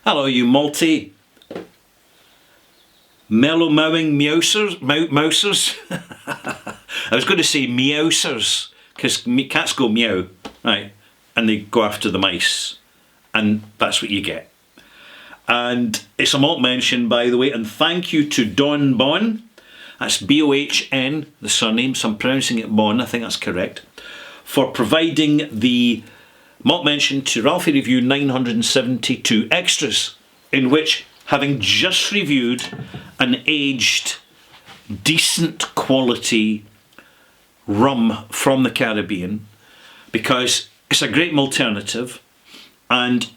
Hello, you multi mellow mowing mousers. I was going to say meowsers because cats go meow, right, and they go after the mice, and that's what you get. And it's a malt mention, by the way, and thank you to Don Bon. That's Bohn, the surname, so I'm pronouncing it Bon, I think that's correct, for providing the malt mention to Ralphie Review 972 Extras, in which, having just reviewed an aged, decent quality rum from the Caribbean, because it's a great alternative, and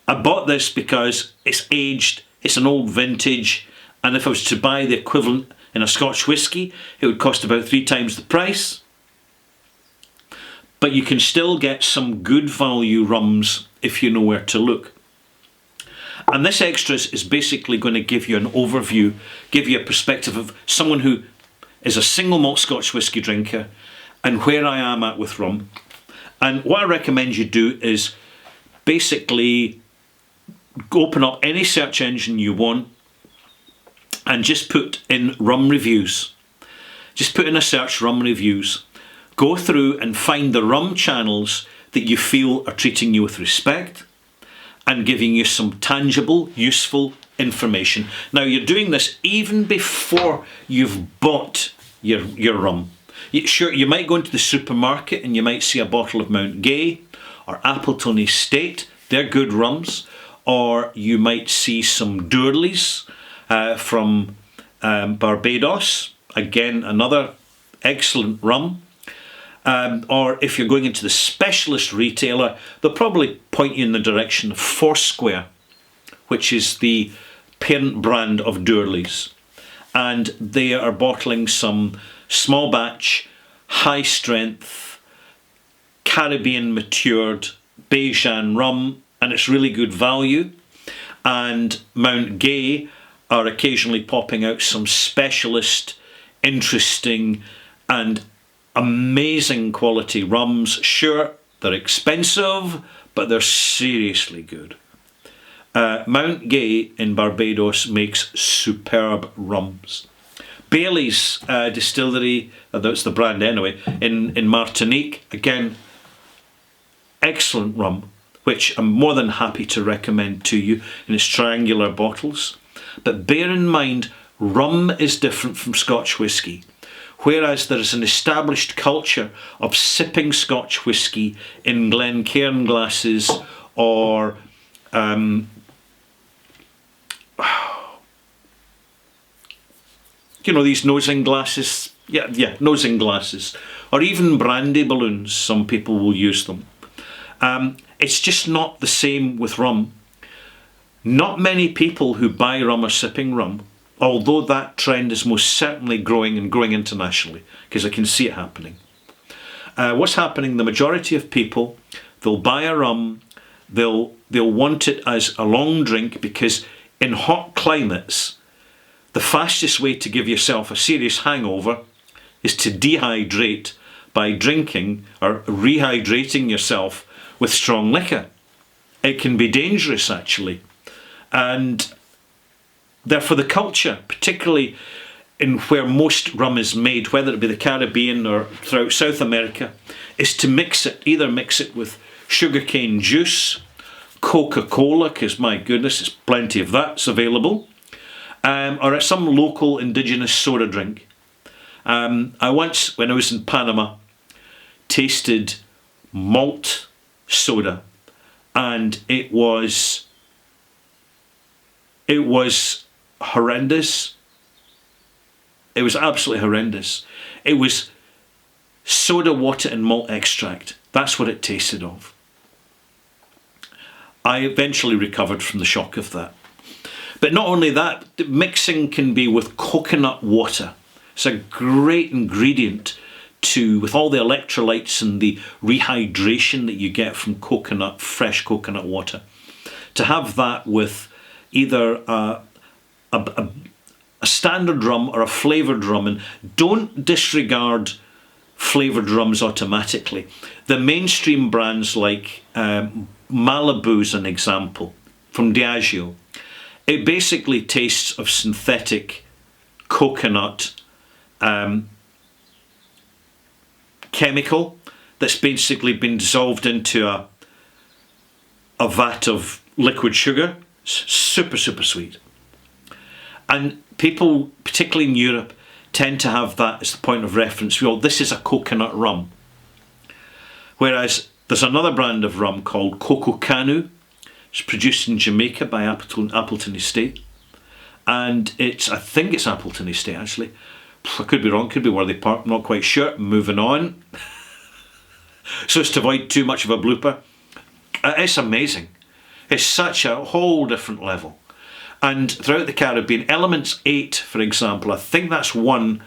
I bought this because it's aged, it's an old vintage, and if I was to buy the equivalent in a Scotch whisky, it would cost about 3 times the price. But you can still get some good value rums if you know where to look. And this Extras is basically going to give you an overview, give you a perspective of someone who is a single malt Scotch whisky drinker and where I am at with rum. And what I recommend you do is basically open up any search engine you want and just put in rum reviews. Just put in a search rum reviews. Go through and find the rum channels that you feel are treating you with respect and giving you some tangible, useful information. Now, you're doing this even before you've bought your rum. Sure, you might go into the supermarket and you might see a bottle of Mount Gay or Appleton Estate. They're good rums. Or you might see some Durleys from Barbados. Again, another excellent rum. Or if you're going into the specialist retailer, they'll probably point you in the direction of Foursquare, which is the parent brand of Durleys. And they are bottling some small batch, high strength, Caribbean matured Bajan rum, and it's really good value. And Mount Gay are occasionally popping out some specialist, interesting and amazing quality rums. Sure, they're expensive, but they're seriously good. Mount Gay in Barbados makes superb rums. Bailey's Distillery, that's the brand anyway, in Martinique, again, excellent rum, which I'm more than happy to recommend to you in its triangular bottles. But bear in mind, rum is different from Scotch whisky. Whereas there is an established culture of sipping Scotch whisky in Glencairn glasses or these nosing glasses, nosing glasses, or even brandy balloons, some people will use them. It's just not the same with rum. Not many people who buy rum are sipping rum, although that trend is most certainly growing and growing internationally, because I can see it happening. What's happening, the majority of people, they'll buy a rum, they'll want it as a long drink, because in hot climates, the fastest way to give yourself a serious hangover is to dehydrate by drinking or rehydrating yourself with strong liquor. It can be dangerous, actually. And therefore the culture, particularly in where most rum is made, whether it be the Caribbean or throughout South America, is to mix it. Either mix it with sugarcane juice, Coca-Cola, because my goodness, there's plenty of that's available, or some local indigenous soda drink. I once, when I was in Panama, tasted malt soda, and it was horrendous. It was absolutely horrendous. It was soda water and malt extract. That's what it tasted of. I eventually recovered from the shock of that. But not only that, the mixing can be with coconut water. It's a great ingredient with all the electrolytes and the rehydration that you get from fresh coconut water. To have that with either a standard rum or a flavoured rum, and don't disregard flavoured rums automatically. The mainstream brands like Malibu's an example. from Diageo. It basically tastes of synthetic coconut chemical that's basically been dissolved into a vat of liquid sugar. Super, super sweet. And people, particularly in Europe, tend to have that as the point of reference. Well, this is a coconut rum. Whereas there's another brand of rum called Coco Canu. It's produced in Jamaica by Appleton Estate. And I think it's Appleton Estate actually. I could be wrong, could be Worthy Park, I'm not quite sure. Moving on. So as to avoid too much of a blooper. It's amazing. It's such a whole different level. And throughout the Caribbean, Elements 8, for example, I think that's one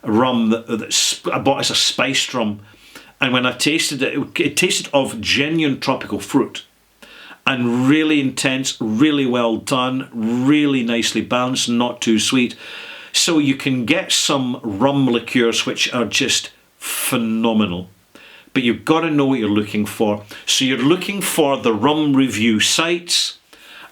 rum that I bought as a spiced rum. And when I tasted it, it tasted of genuine tropical fruit. And really intense, really well done, really nicely balanced, not too sweet. So you can get some rum liqueurs which are just phenomenal. But you've got to know what you're looking for. So you're looking for the rum review sites,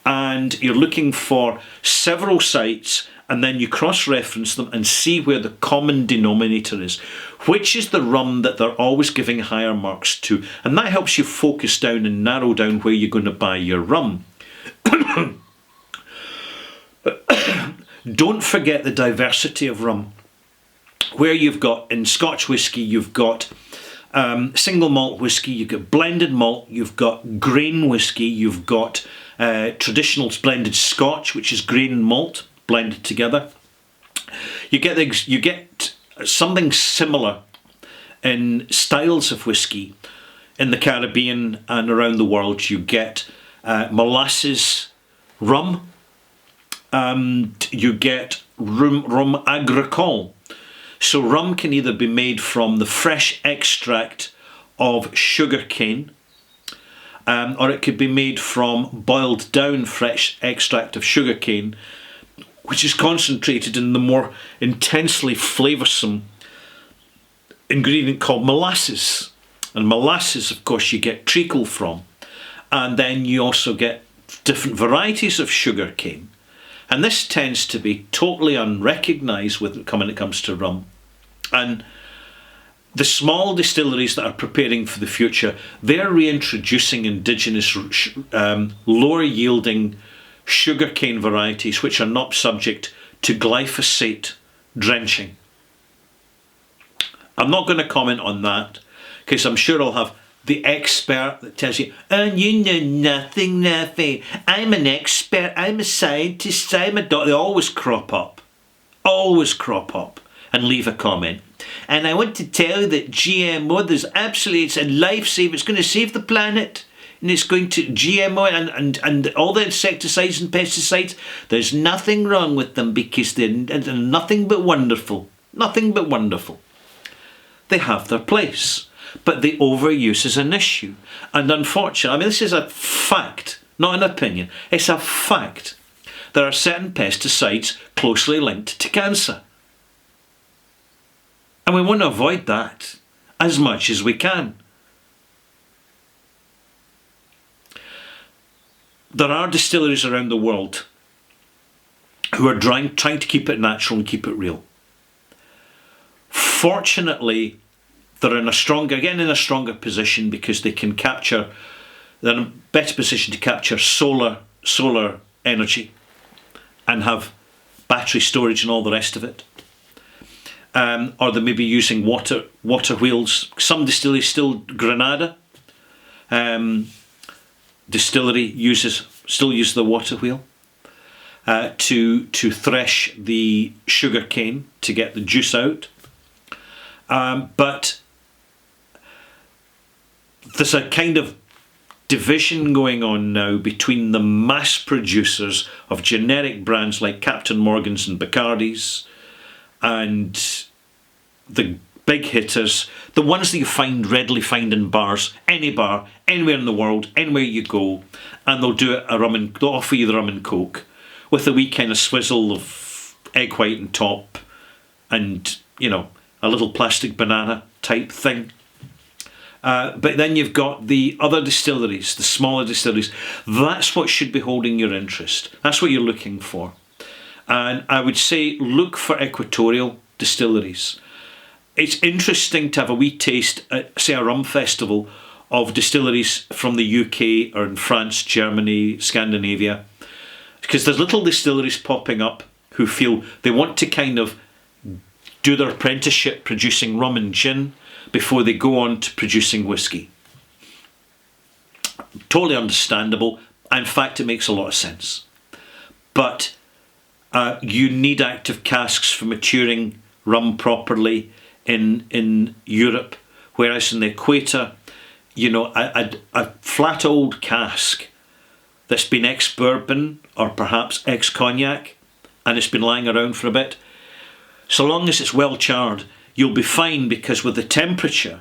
and you're looking for several sites, and then you cross-reference them and see where the common denominator is. Which is the rum that they're always giving higher marks to. And that helps you focus down and narrow down where you're going to buy your rum. Don't forget the diversity of rum. Where you've got, in Scotch whisky, you've got single malt whisky, you've got blended malt, you've got grain whisky, you've got traditional blended Scotch, which is grain and malt blended together. You get something similar in styles of whisky in the Caribbean and around the world. You get molasses rum, and you get rum agricole. So rum can either be made from the fresh extract of sugar cane, or it could be made from boiled down fresh extract of sugar cane, which is concentrated in the more intensely flavoursome ingredient called molasses. And molasses, of course, you get treacle from. And then you also get different varieties of sugar cane. And this tends to be totally unrecognised when it comes to rum. And the small distilleries that are preparing for the future, they're reintroducing indigenous, lower yielding sugarcane varieties which are not subject to glyphosate drenching. I'm not going to comment on that because I'm sure I'll have the expert that tells you, oh, you know nothing, nothing. I'm an expert, I'm a scientist, I'm a doctor. They always crop up and leave a comment. And I want to tell you that GMO, it's a lifesaver, it's going to save the planet. And it's going to GMO and all the insecticides and pesticides, there's nothing wrong with them because they're nothing but wonderful. Nothing but wonderful. They have their place. But the overuse is an issue. And unfortunately, this is a fact, not an opinion. It's a fact. There are certain pesticides closely linked to cancer. And we want to avoid that as much as we can. There are distilleries around the world who are trying to keep it natural and keep it real. Fortunately, they're in a stronger position because they're in a better position to capture solar energy and have battery storage and all the rest of it. Or they may be using water wheels. Some distilleries still, Granada distillery still uses the water wheel to thresh the sugar cane to get the juice out. But there's a kind of division going on now between the mass producers of generic brands like Captain Morgan's and Bacardi's and the big hitters, the ones that you readily find in bars, any bar, anywhere in the world, anywhere you go, and they'll they'll offer you the rum and coke with a wee kind of swizzle of egg white on top and, a little plastic banana type thing. But then you've got the other distilleries, the smaller distilleries. That's what should be holding your interest. That's what you're looking for. And I would say look for equatorial distilleries. It's interesting to have a wee taste at, say, a rum festival of distilleries from the UK or in France, Germany, Scandinavia. Because there's little distilleries popping up who feel they want to kind of do their apprenticeship producing rum and gin before they go on to producing whiskey. Totally understandable. In fact, it makes a lot of sense. But you need active casks for maturing rum properly in Europe, whereas in the equator, you know, a flat old cask that's been ex-bourbon or perhaps ex-cognac and it's been lying around for a bit, so long as it's well charred, you'll be fine, because with the temperature,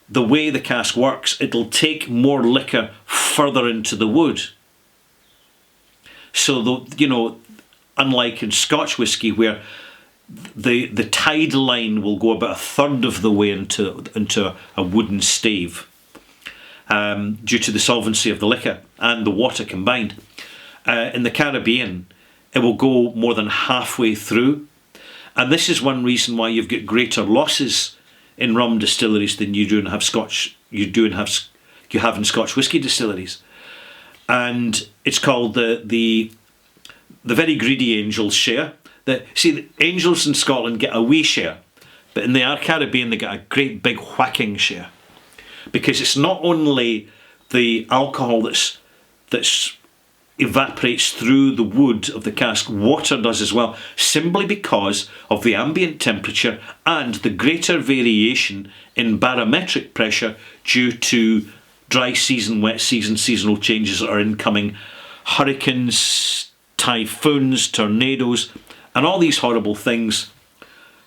the way the cask works, it'll take more liquor further into the wood. So, you know, unlike in Scotch whisky where the tide line will go about a third of the way into a wooden stave due to the solvency of the liquor and the water combined. In the Caribbean, it will go more than halfway through. And this is one reason why you've got greater losses in rum distilleries than you have in Scotch whisky distilleries. And it's called the very greedy angels share. See, the angels in Scotland get a wee share, but in the Caribbean they get a great big whacking share, because it's not only the alcohol that's evaporates through the wood of the cask, water does as well, simply because of the ambient temperature and the greater variation in barometric pressure due to dry season, wet season, seasonal changes that are incoming, hurricanes, typhoons, tornadoes, and all these horrible things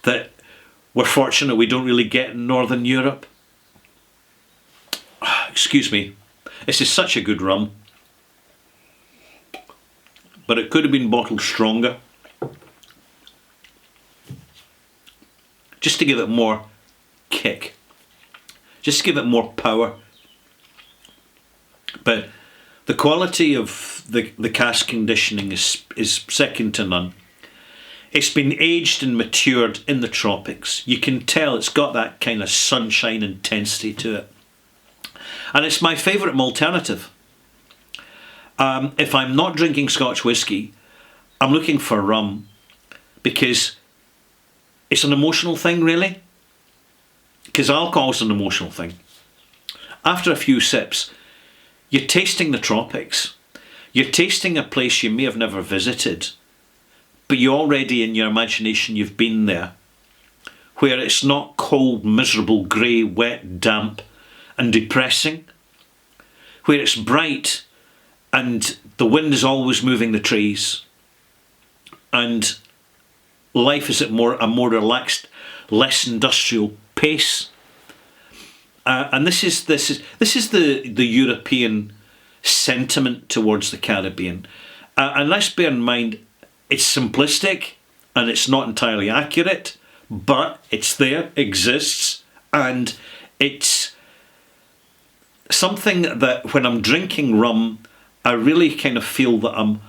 that we're fortunate we don't really get in Northern Europe. Excuse me. This is such a good rum. But it could have been bottled stronger, just to give it more kick, just to give it more power. But the quality of the cask conditioning is second to none. It's been aged and matured in the tropics. You can tell it's got that kind of sunshine intensity to it. And it's my favourite alternative. If I'm not drinking Scotch whisky, I'm looking for rum, because it's an emotional thing, really. Because alcohol's an emotional thing. After a few sips, you're tasting the tropics. You're tasting a place you may have never visited, but you already, in your imagination, you've been there, where it's not cold, miserable, grey, wet, damp and depressing, where it's bright and the wind is always moving the trees, and life is at a more relaxed, less industrial pace. And this is the European sentiment towards the Caribbean. And let's bear in mind, it's simplistic and it's not entirely accurate, but it's there, exists, and it's something that when I'm drinking rum, I really kind of feel that I'm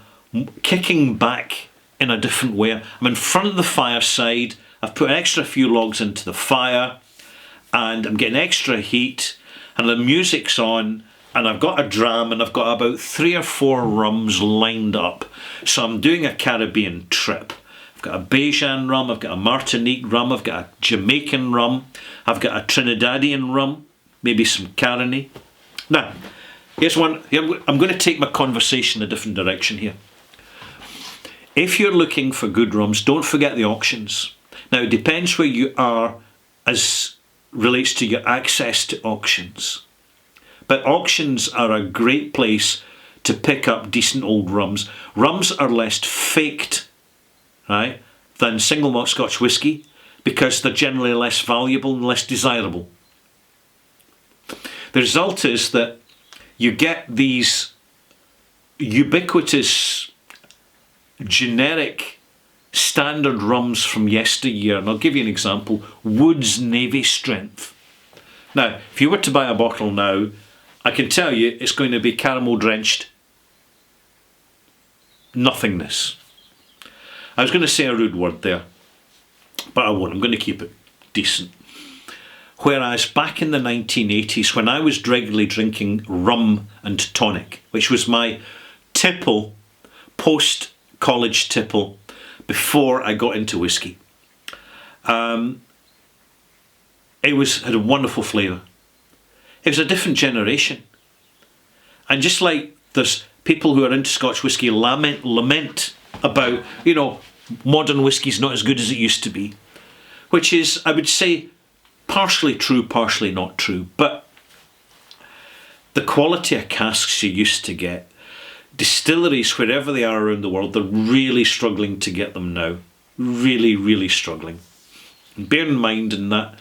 kicking back in a different way. I'm in front of the fireside, I've put an extra few logs into the fire, and I'm getting extra heat, and the music's on, and I've got a dram, and I've got about 3 or 4 rums lined up. So I'm doing a Caribbean trip. I've got a Bajan rum, I've got a Martinique rum, I've got a Jamaican rum, I've got a Trinidadian rum, maybe some Cabernet. Now, here's one. I'm going to take my conversation a different direction here. If you're looking for good rums, don't forget the auctions. Now, it depends where you are as relates to your access to auctions. But auctions are a great place to pick up decent old rums. Rums are less faked, right, than single malt Scotch whisky, because they're generally less valuable and less desirable. The result is that you get these ubiquitous, generic, standard rums from yesteryear. And I'll give you an example. Wood's Navy Strength. Now, if you were to buy a bottle now, I can tell you it's going to be caramel drenched nothingness. I was going to say a rude word there, but I won't. I'm going to keep it decent. Whereas back in the 1980s, when I was regularly drinking rum and tonic, which was my tipple, post-college tipple, before I got into whiskey, it had a wonderful flavour. It was a different generation. And just like there's people who are into Scotch whisky lament about, modern whisky's not as good as it used to be, which is, I would say, partially true, partially not true. But the quality of casks you used to get, distilleries, wherever they are around the world, they're really struggling to get them now. Really, really struggling. And bear in mind in that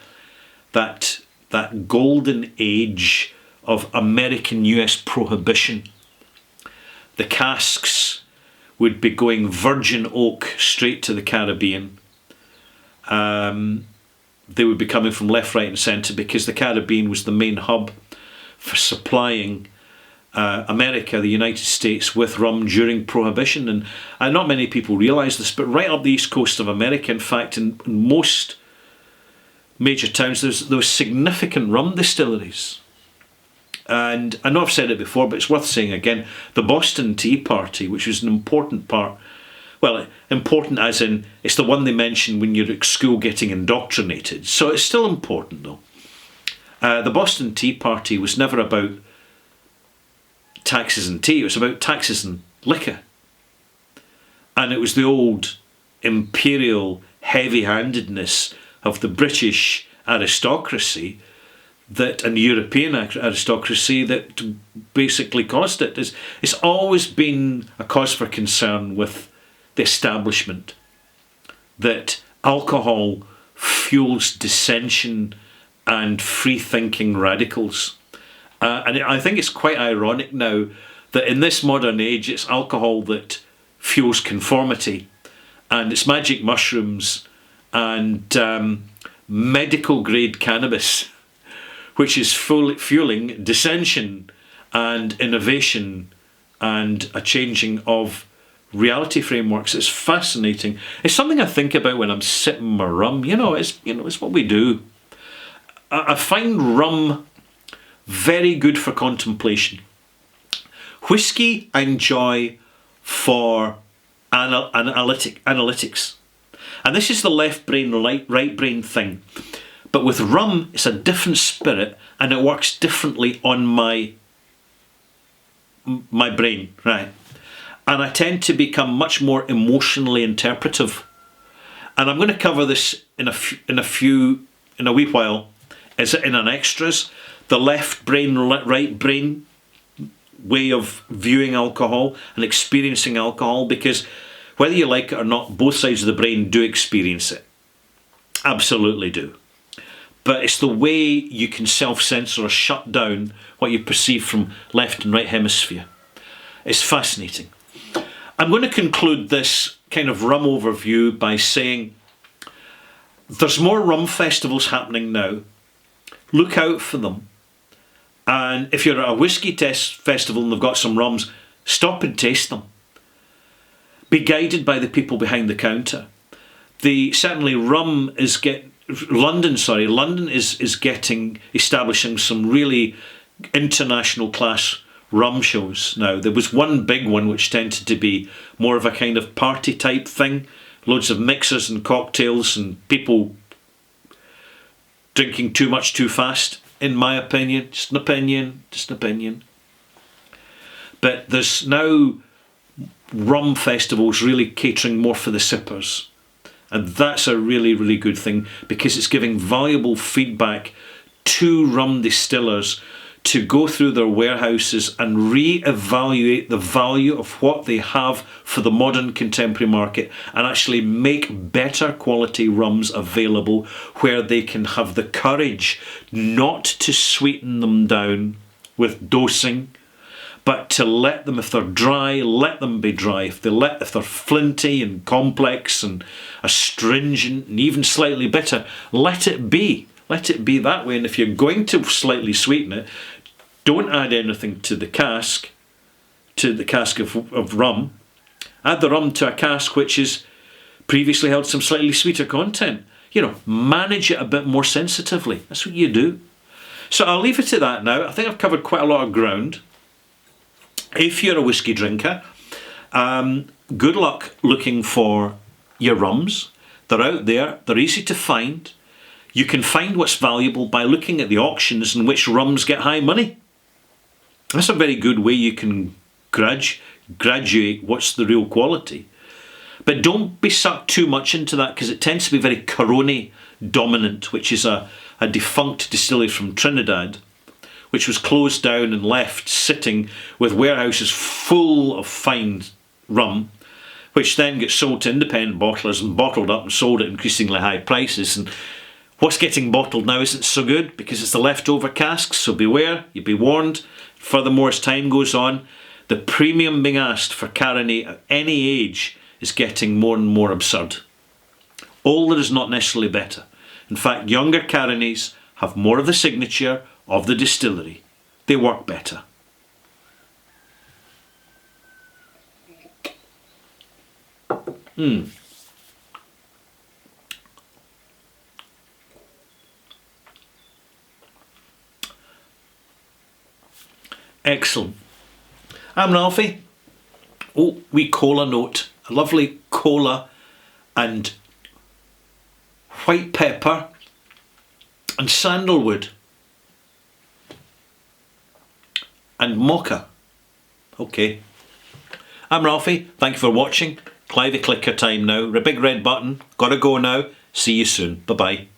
golden age of American US prohibition, the casks would be going virgin oak straight to the Caribbean. They would be coming from left, right and centre because the Caribbean was the main hub for supplying America, the United States, with rum during Prohibition. And not many people realise this, but right up the east coast of America, in fact, in most major towns, there was significant rum distilleries. And I know I've said it before, but it's worth saying again, the Boston Tea Party, which was an important part, well, important as in it's the one they mention when you're at school getting indoctrinated. So it's still important though. The Boston Tea Party was never about taxes and tea, it was about taxes and liquor. And it was the old imperial heavy-handedness of the British aristocracy and the European aristocracy that basically caused it. It's always been a cause for concern with the establishment that alcohol fuels dissension and free-thinking radicals. And I think it's quite ironic now that in this modern age it's alcohol that fuels conformity, and it's magic mushrooms and medical grade cannabis which is fueling dissension and innovation and a changing of reality frameworks. It's fascinating. It's something I think about when I'm sipping my rum. It's what we do. I find rum very good for contemplation. Whiskey I enjoy for analytics. And this is the left brain, right brain thing. But with rum, it's a different spirit and it works differently on my brain, right? And I tend to become much more emotionally interpretive. And I'm going to cover this in a wee while. Is it in an extras? The left brain, right brain way of viewing alcohol and experiencing alcohol, because whether you like it or not, both sides of the brain do experience it. Absolutely do. But it's the way you can self-censor or shut down what you perceive from left and right hemisphere. It's fascinating. I'm going to conclude this kind of rum overview by saying there's more rum festivals happening now. Look out for them. And if you're at a whiskey test festival and they've got some rums, stop and taste them. Be guided by the people behind the counter. Certainly London is establishing some really international class rum shows now. There was one big one which tended to be more of a kind of party type thing, loads of mixers and cocktails and people drinking too much too fast, in my opinion. Just an opinion. But there's now rum festivals really catering more for the sippers. And that's a really, really good thing, because it's giving valuable feedback to rum distillers to go through their warehouses and re-evaluate the value of what they have for the modern contemporary market and actually make better quality rums available where they can have the courage not to sweeten them down with dosing, but to let them, if they're dry, let them be dry. If they're flinty and complex and astringent and even slightly bitter, let it be. let it be that way. And if you're going to slightly sweeten it, don't add anything to the cask of rum. Add the rum to a cask which has previously held some slightly sweeter content. Manage it a bit more sensitively. That's what you do. So I'll leave it at that now. I think I've covered quite a lot of ground. If you're a whiskey drinker, good luck looking for your rums. They're out there. They're easy to find. You can find what's valuable by looking at the auctions in which rums get high money. That's a very good way you can graduate what's the real quality. But don't be sucked too much into that, because it tends to be very Caroni dominant, which is a defunct distillery from Trinidad, which was closed down and left sitting with warehouses full of fine rum, which then gets sold to independent bottlers and bottled up and sold at increasingly high prices. And what's getting bottled now isn't so good because it's the leftover casks, so beware, you'd be warned. Furthermore, as time goes on, the premium being asked for Caroni at any age is getting more and more absurd. Older is not necessarily better. In fact, younger Caronis have more of the signature of the distillery. They work better. Excellent. I'm Ralphie. Oh, wee cola note. A lovely cola and white pepper and sandalwood and mocha. Okay. I'm Ralphie. Thank you for watching. Clive the clicker time now. The big red button. Gotta go now. See you soon. Bye-bye.